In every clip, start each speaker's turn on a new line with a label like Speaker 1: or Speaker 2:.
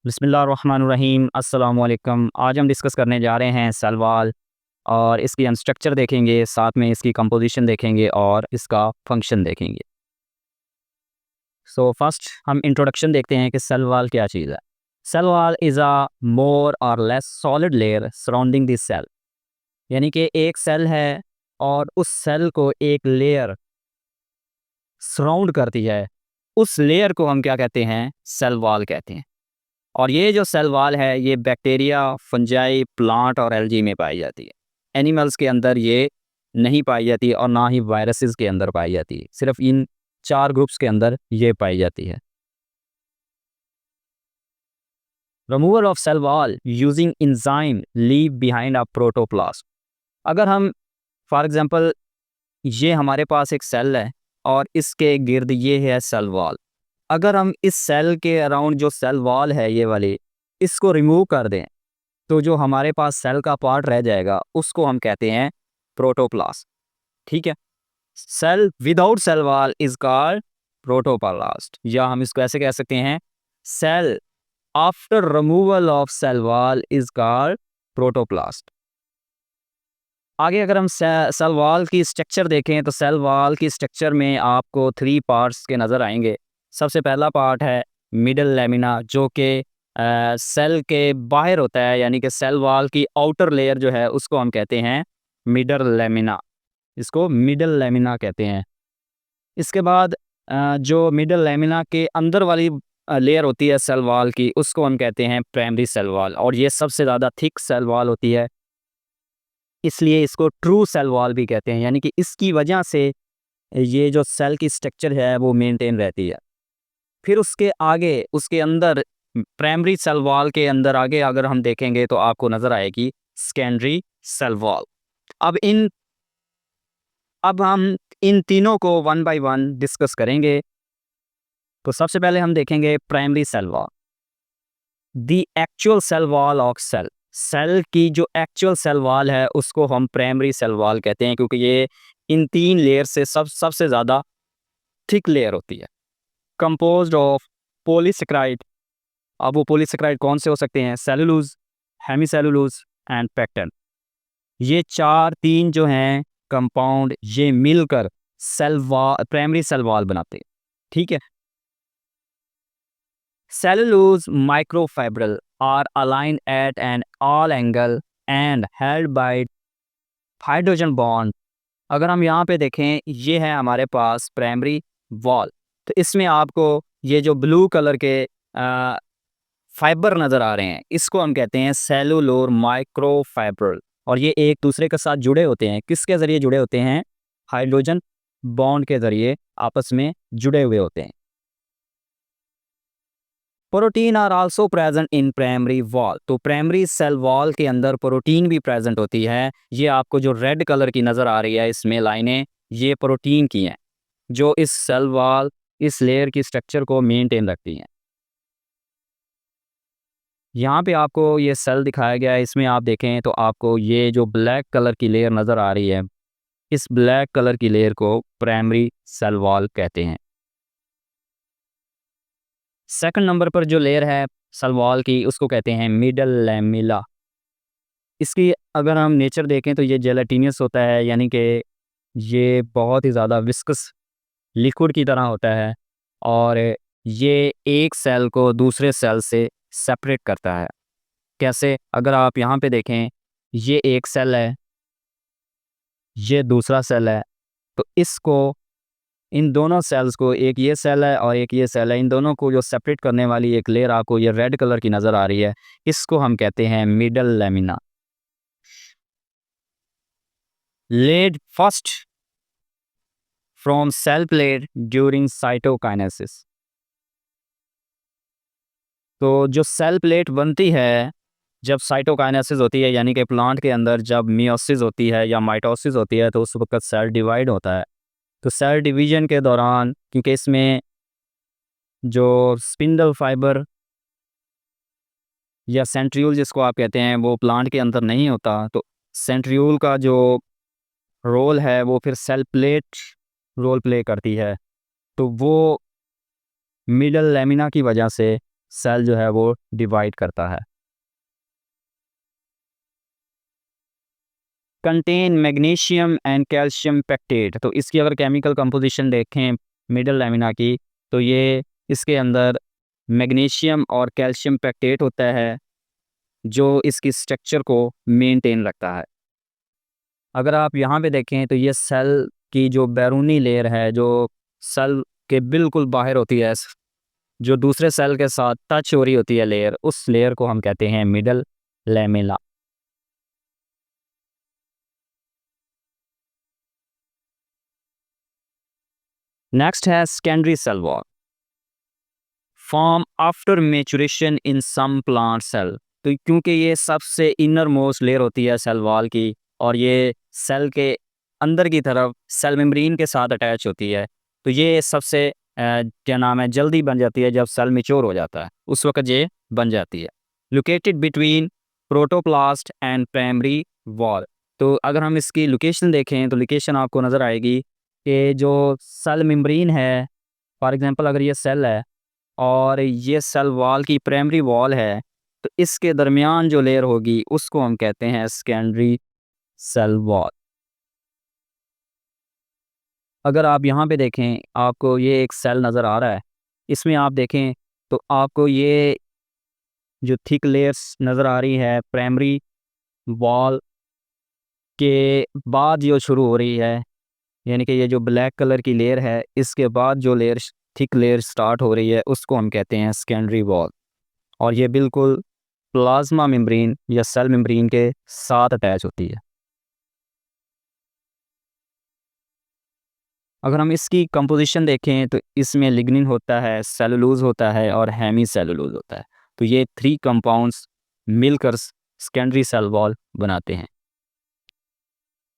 Speaker 1: बिस्मिल्लाहिर्रहमानिर्रहीम अस्सलाम वालेकुम। आज हम डिस्कस करने जा रहे हैं सेल वॉल और इसकी हम स्ट्रक्चर देखेंगे, साथ में इसकी कंपोजिशन देखेंगे और इसका फंक्शन देखेंगे। सो फर्स्ट हम इंट्रोडक्शन देखते हैं कि सेल वॉल क्या चीज़ है। Cell wall is a more or less solid layer surrounding this cell, यानी कि एक सेल है और उस सेल को एक लेयर सराउंड करती है। उस लेयर को हम क्या कहते हैं? सेल वॉल कहते हैं। और ये जो सेल वॉल है ये बैक्टीरिया, फंजाई, प्लांट और एल्गी में पाई जाती है। एनिमल्स के अंदर ये नहीं पाई जाती और ना ही वायरसेस के अंदर पाई जाती है। सिर्फ इन 4 ग्रुप्स के अंदर ये पाई जाती है। Removal of cell wall using enzyme leave behind a protoplast. अगर हम फॉर एग्जांपल ये हमारे पास एक सेल है और इसके गिर्द ये है सेल वॉल। अगर हम इस सेल के अराउंड जो सेल वॉल है ये वाली, इसको रिमूव कर दें तो जो हमारे पास सेल का पार्ट रह जाएगा उसको हम कहते हैं प्रोटोप्लास्ट। ठीक है। Cell without cell wall is called protoplast, या हम इसको ऐसे कह सकते हैं cell after removal of cell wall is called protoplast. आगे अगर हम सेल वॉल की स्ट्रक्चर देखें तो सेल वॉल की स्ट्रक्चर में आपको 3 पार्ट्स के नज़र आएंगे। सबसे पहला पार्ट है मिडल लेमिना, जो कि सेल के बाहर होता है, यानी कि सेल वॉल की आउटर लेयर जो है उसको हम कहते हैं मिडल लेमिना। इसको मिडल लेमिना कहते हैं। इसके बाद जो मिडल लेमिना के अंदर वाली लेयर होती है सेल वॉल की, उसको हम कहते हैं प्राइमरी सेल वॉल, और ये सबसे ज़्यादा थिक सेल वॉल होती है, इसलिए इसको ट्रू सेल वॉल भी कहते हैं। यानी कि इसकी वजह से ये जो सेल की स्ट्रक्चर है वो मेंटेन रहती है। फिर उसके आगे उसके अंदर प्राइमरी सेल वॉल के अंदर आगे अगर हम देखेंगे तो आपको नज़र आएगी सेकेंडरी सेल वॉल। अब हम इन तीनों को वन बाय वन डिस्कस करेंगे। तो सबसे पहले हम देखेंगे primary cell wall. The actual cell wall of cell, cell की जो एक्चुअल सेल वॉल है उसको हम प्राइमरी सेल वॉल कहते हैं, क्योंकि ये इन 3 लेयर से सबसे ज़्यादा थिक लेयर होती है, कंपोज्ड ऑफ पॉलीसेकेराइड। अब वो पॉलीसेकेराइड कौन से हो सकते हैं? Cellulose, hemicellulose and pectin. ये 3 जो हैं कंपाउंड, ये मिलकर cell wall, primary cell wall बनाते हैं। ठीक है। Cellulose microfibril are aligned at an all angle and held by hydrogen bond। अगर हम यहाँ पे देखें, ये है हमारे पास प्राइमरी वॉल। तो इसमें आपको ये जो ब्लू कलर के फाइबर नज़र आ रहे हैं, इसको हम कहते हैं सेलुलोर माइक्रोफाइब्रिल, और ये एक दूसरे के साथ जुड़े होते हैं। किसके ज़रिए जुड़े होते हैं? हाइड्रोजन बॉन्ड के ज़रिए आपस में जुड़े हुए होते हैं। Protein are also present in primary wall. तो प्राइमरी सेल वॉल के अंदर प्रोटीन भी प्रेजेंट होती है। ये आपको जो रेड कलर की नज़र आ रही है इसमें लाइनें, ये प्रोटीन की हैं, जो इस सेल वॉल, इस लेयर की स्ट्रक्चर को मेंटेन रखती हैं। यहाँ पे आपको ये सेल दिखाया गया है, इसमें आप देखें तो आपको ये जो ब्लैक कलर की लेयर नज़र आ रही है, इस ब्लैक कलर की लेयर को प्राइमरी सेल वॉल कहते हैं। सेकंड नंबर पर जो लेयर है सेल वॉल की, उसको कहते हैं मिडल लैमेला। इसकी अगर हम नेचर देखें तो ये जेलेटिनियस होता है, यानी कि ये बहुत ही ज़्यादा विस्कस लिक्विड की तरह होता है, और ये एक सेल को दूसरे सेल से सेपरेट करता है। कैसे? अगर आप यहाँ पे देखें, ये एक सेल है, ये दूसरा सेल है, तो इसको, इन दोनों सेल्स को, एक ये सेल है और एक ये सेल है, इन दोनों को जो सेपरेट करने वाली एक लेयर आपको ये रेड कलर की नज़र आ रही है, इसको हम कहते हैं middle lamina. Laid first from cell plate during cytokinesis. तो जो सेल प्लेट बनती है जब साइटोकाइनेसिस होती है, यानी कि प्लांट के अंदर जब मियोसिस होती है या माइटोसिस होती है, तो उस वक्त सेल डिवाइड होता है। तो सेल डिवीजन के दौरान, क्योंकि इसमें जो स्पिंडल फाइबर या सेंट्रियोल जिसको आप कहते हैं वो प्लांट के अंदर नहीं होता, तो सेंट्रियोल का जो रोल है वो फिर सेल प्लेट रोल प्ले करती है। तो वो मिडल लेमिना की वजह से सेल जो है वो डिवाइड करता है। Contain magnesium and calcium pectate, तो इसकी अगर केमिकल कंपोजिशन देखें मिडल लैमिना की, तो ये इसके अंदर मैग्नीशियम और कैल्शियम पेक्टेट होता है जो इसकी स्ट्रक्चर को मेंटेन रखता है। अगर आप यहाँ पे देखें तो ये सेल की जो बैरूनी लेयर है, जो सेल के बिल्कुल बाहर होती है, जो दूसरे सेल के साथ टच हो रही होती है लेयर, उस लेयर को हम कहते हैं मिडल लैमेला। नेक्स्ट है secondary cell wall, form after maturation in some plant cell. तो क्योंकि ये सबसे इनर मोस्ट लेयर होती है सेल वॉल की, और ये सेल के अंदर की तरफ सेल मेम्ब्रेन के साथ अटैच होती है, तो ये सबसे क्या नाम है, जल्दी बन जाती है। जब सेल मैच्योर हो जाता है उस वक्त ये बन जाती है। Located between protoplast and primary wall. तो अगर हम इसकी लोकेशन देखें तो लोकेशन आपको नज़र आएगी कि जो सेल मेम्ब्रेन है, फॉर एग्जांपल अगर ये सेल है और ये सेल वॉल की प्राइमरी वॉल है, तो इसके दरमियान जो लेयर होगी उसको हम कहते हैं सेकेंडरी सेल वॉल। अगर आप यहाँ पे देखें, आपको ये एक सेल नज़र आ रहा है, इसमें आप देखें तो आपको ये जो थिक लेयर्स नज़र आ रही है प्राइमरी वॉल के बाद जो शुरू हो रही है, यानी कि ये जो ब्लैक कलर की लेयर है, इसके बाद जो लेयर थिक लेयर स्टार्ट हो रही है उसको हम कहते हैं सेकेंडरी वॉल। और ये बिल्कुल प्लाज्मा मेम्ब्रेन या सेल मेम्ब्रेन के साथ अटैच होती है। अगर हम इसकी कंपोजिशन देखें तो इसमें लिग्निन होता है, सेलुलोज होता है और हेमी सेलुलोज होता है। तो ये 3 कंपाउंड्स मिलकर सेकेंडरी सेल वॉल बनाते हैं।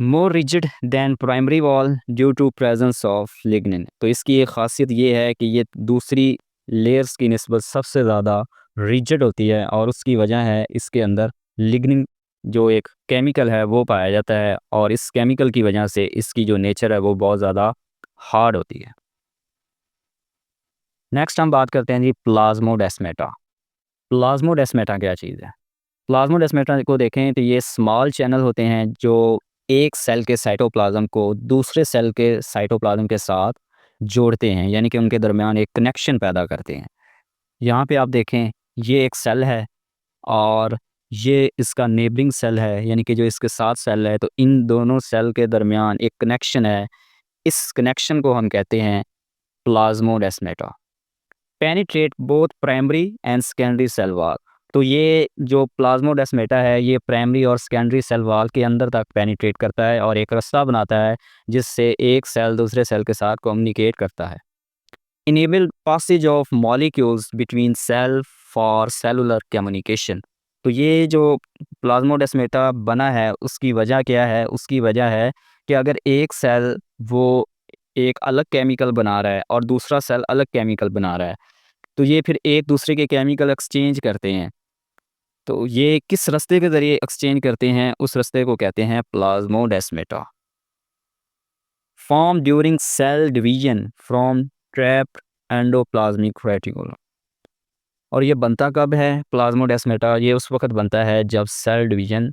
Speaker 1: More rigid than primary wall due to presence of lignin. तो इसकी एक खासियत ये है कि ये दूसरी लेयर्स की निस्बत सबसे ज़्यादा रिजिड होती है, और उसकी वजह है इसके अंदर लिग्निन जो एक केमिकल है वो पाया जाता है, और इस केमिकल की वजह से इसकी जो नेचर है वो बहुत ज़्यादा हार्ड होती है। नेक्स्ट हम बात करते हैं जी प्लाज्मोडेस्मेटा। प्लाज्मोडेस्मेटा क्या चीज़ है? प्लाज्मोडेस्मेटा को देखें तो ये स्मॉल चैनल होते हैं जो एक सेल के साइटोप्लाज्म को दूसरे सेल के साइटोप्लाज्म के साथ जोड़ते हैं, यानी कि उनके दरमियान एक कनेक्शन पैदा करते हैं। यहाँ पे आप देखें, ये एक सेल है और ये इसका नेबरिंग सेल है, यानी कि जो इसके साथ सेल है, तो इन दोनों सेल के दरमियान एक कनेक्शन है। इस कनेक्शन को हम कहते हैं plasmodesmata. Penetrate both primary and secondary cell wall. तो ये जो प्लाज्मोडेस्मेटा है ये प्राइमरी और सेकेंडरी सेल वॉल के अंदर तक पेनिट्रेट करता है और एक रास्ता बनाता है जिससे एक सेल दूसरे सेल के साथ कम्युनिकेट करता है। Enable passage of molecules between cell for cellular communication. तो ये जो प्लाज्मोडेस्मेटा बना है उसकी वजह क्या है? उसकी वजह है कि अगर एक सेल वो एक अलग केमिकल बना रहा है और दूसरा सेल अलग केमिकल बना रहा है, तो ये फिर एक दूसरे के केमिकल एक्सचेंज करते हैं। तो ये किस रास्ते के ज़रिए एक्सचेंज करते हैं? उस रास्ते को कहते हैं plasmodesmata. Form during cell division from trapped endoplasmic reticulum. और ये बनता कब है प्लाज्मोडेस्मेटा? ये उस वक्त बनता है जब सेल डिवीजन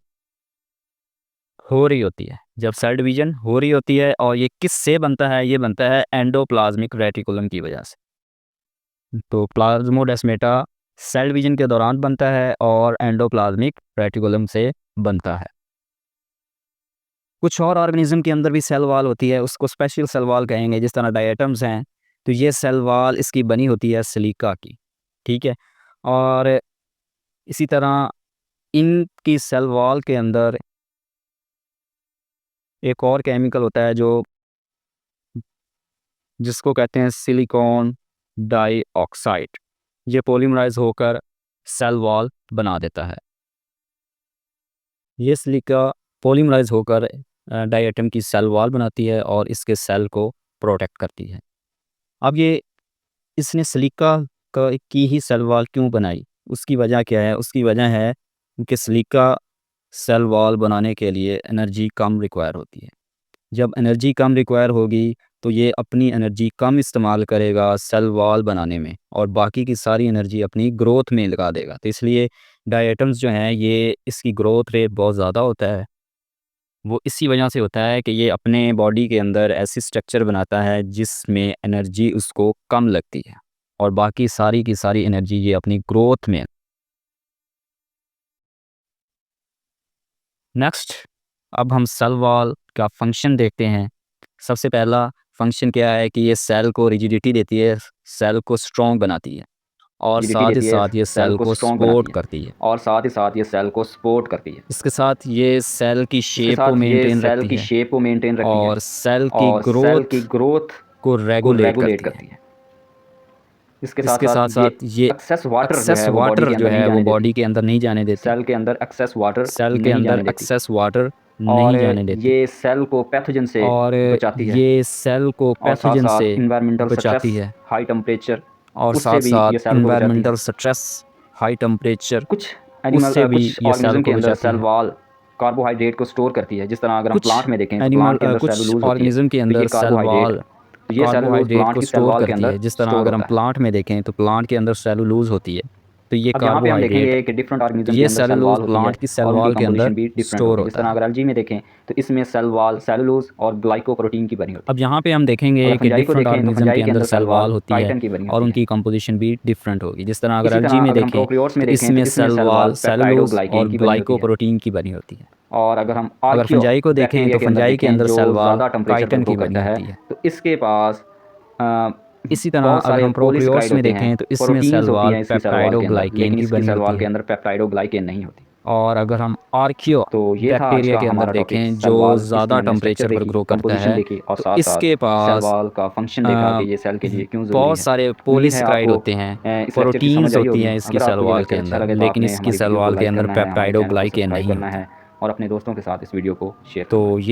Speaker 1: हो रही होती है। जब सेल डिवीजन हो रही होती है, और ये किससे बनता है? ये बनता है एंडोप्लाज्मिक रेटिकुलम की वजह से। तो प्लाज्मोडेस्मेटा सेल डिवीजन के दौरान बनता है और एंडोप्लाज्मिक रेटिकुलम से बनता है। कुछ और ऑर्गेनिज्म के अंदर भी सेल वॉल होती है, उसको स्पेशल सेल वॉल कहेंगे। जिस तरह डायटम्स हैं, तो ये सेल वॉल इसकी बनी होती है सिलिका की, ठीक है। और इसी तरह इनकी सेल वॉल के अंदर एक और केमिकल होता है जो जिसको कहते हैं सिलिकॉन डाइऑक्साइड। ये पॉलीमराइज होकर सेल वॉल बना देता है। ये सिलिका पॉलीमराइज होकर डायटम की सेल वॉल बनाती है और इसके सेल को प्रोटेक्ट करती है। अब ये इसने सिलिका की ही सेल वॉल क्यों बनाई? उसकी वजह क्या है? उसकी वजह है कि सिलिका सेल वॉल बनाने के लिए एनर्जी कम रिक्वायर होती है। जब एनर्जी कम रिक्वायर होगी तो ये अपनी एनर्जी कम इस्तेमाल करेगा सेल वॉल बनाने में और बाकी की सारी एनर्जी अपनी ग्रोथ में लगा देगा। तो इसलिए डायटम्स जो हैं ये इसकी ग्रोथ रेट बहुत ज़्यादा होता है। वो इसी वजह से होता है कि ये अपने बॉडी के अंदर ऐसी स्ट्रक्चर बनाता है जिसमें एनर्जी उसको कम लगती है और बाकी सारी की सारी एनर्जी ये अपनी ग्रोथ में। नेक्स्ट, अब हम सेल वॉल का फंक्शन देखते हैं। सबसे पहला फंक्शन क्या है कि ये सेल को रिजिडिटी देती है, सेल को स्ट्रॉन्ग बनाती है और साथ ही साथ ये सेल को सपोर्ट करती है
Speaker 2: और साथ ही साथ ये सेल को सपोर्ट करती है।
Speaker 1: इसके साथ ये सेल की शेप को मेंटेन रखती है और सेल की ग्रोथ को रेगुलेट करती है।
Speaker 2: इसके
Speaker 1: साथ साथ ये
Speaker 2: एक्सेस
Speaker 1: वाटर जो है वो बॉडी के अंदर नहीं जाने देती।
Speaker 2: सेल के अंदर एक्सेस वाटर
Speaker 1: नहीं जाने देती।
Speaker 2: ये सेल को पैथोजन से बचाती है।
Speaker 1: ये सेल को पैथोजन से बचाती है।
Speaker 2: हाई टेम्परेचर
Speaker 1: और साथ साथ एनवायरमेंटल स्ट्रेस, हाई टेम्परेचर,
Speaker 2: कुछ एनिमल
Speaker 1: भी ये सेल को बचाती
Speaker 2: सेल
Speaker 1: है।
Speaker 2: वॉल कार्बोहाइड्रेट को स्टोर करती है। जिस तरह अगर हम प्लांट में देखें,
Speaker 1: कुछ ऑर्गेनिज्म के अंदर सेल वॉल कार्बोहाइड्रेट को स्टोर करती है। जिस तरह अगर हम प्लांट में देखें तो प्लांट के अंदर सेलुलोज होती है, तो ये कार्बोहाइड्रेट ये सेलुलोज प्लांट की सेल वॉल के अंदर स्टोर होता है।
Speaker 2: जिस तरह अगर एल्गी में देखें तो इसमें सेल वॉल सेलुलोज और ग्लाइकोप्रोटीन की बनी होती है।
Speaker 1: अब यहाँ पे हम देखेंगे कि डिफरेंट ऑर्गेनिज्म के अंदर सेल वॉल होती है और उनकी कंपोजिशन भी डिफरेंट होगी। जिस तरह अगर एल्गी में देखें तो इसमें सेल वॉल सेलुलोज और ग्लाइकोप्रोटीन की बनी होती है।
Speaker 2: और अगर हम
Speaker 1: फंजाई को देखें तो फंजाई के अंदर सेल वॉल काइटिन की बनी होती है।
Speaker 2: तो इसके पास
Speaker 1: इसी तरह अगर हम प्रोकैरियोट्स में देखें तो इसमें सेल वॉल पेप्टाइडोग्लाइकेन की बनी होती है
Speaker 2: के अंदर पेप्टाइडोग्लाइकेन नहीं होती।
Speaker 1: और अगर हम आर्कियो बैक्टीरिया के अंदर देखें जो ज़्यादा टेम्परेचर पर ग्रो करता है तो इसके पास
Speaker 2: का फंक्शन देखा कि ये सेल के लिए क्यों
Speaker 1: बहुत सारे पॉलीसेकेराइड होते हैं, प्रोटीन्स होती हैं इसकी सेल वॉल के अंदर, लेकिन इसकी सेल वॉल के अंदर पेप्टाइडोग्लाइकेन नहीं है।
Speaker 2: और अपने दोस्तों के साथ इस वीडियो को शेयर
Speaker 1: तो ये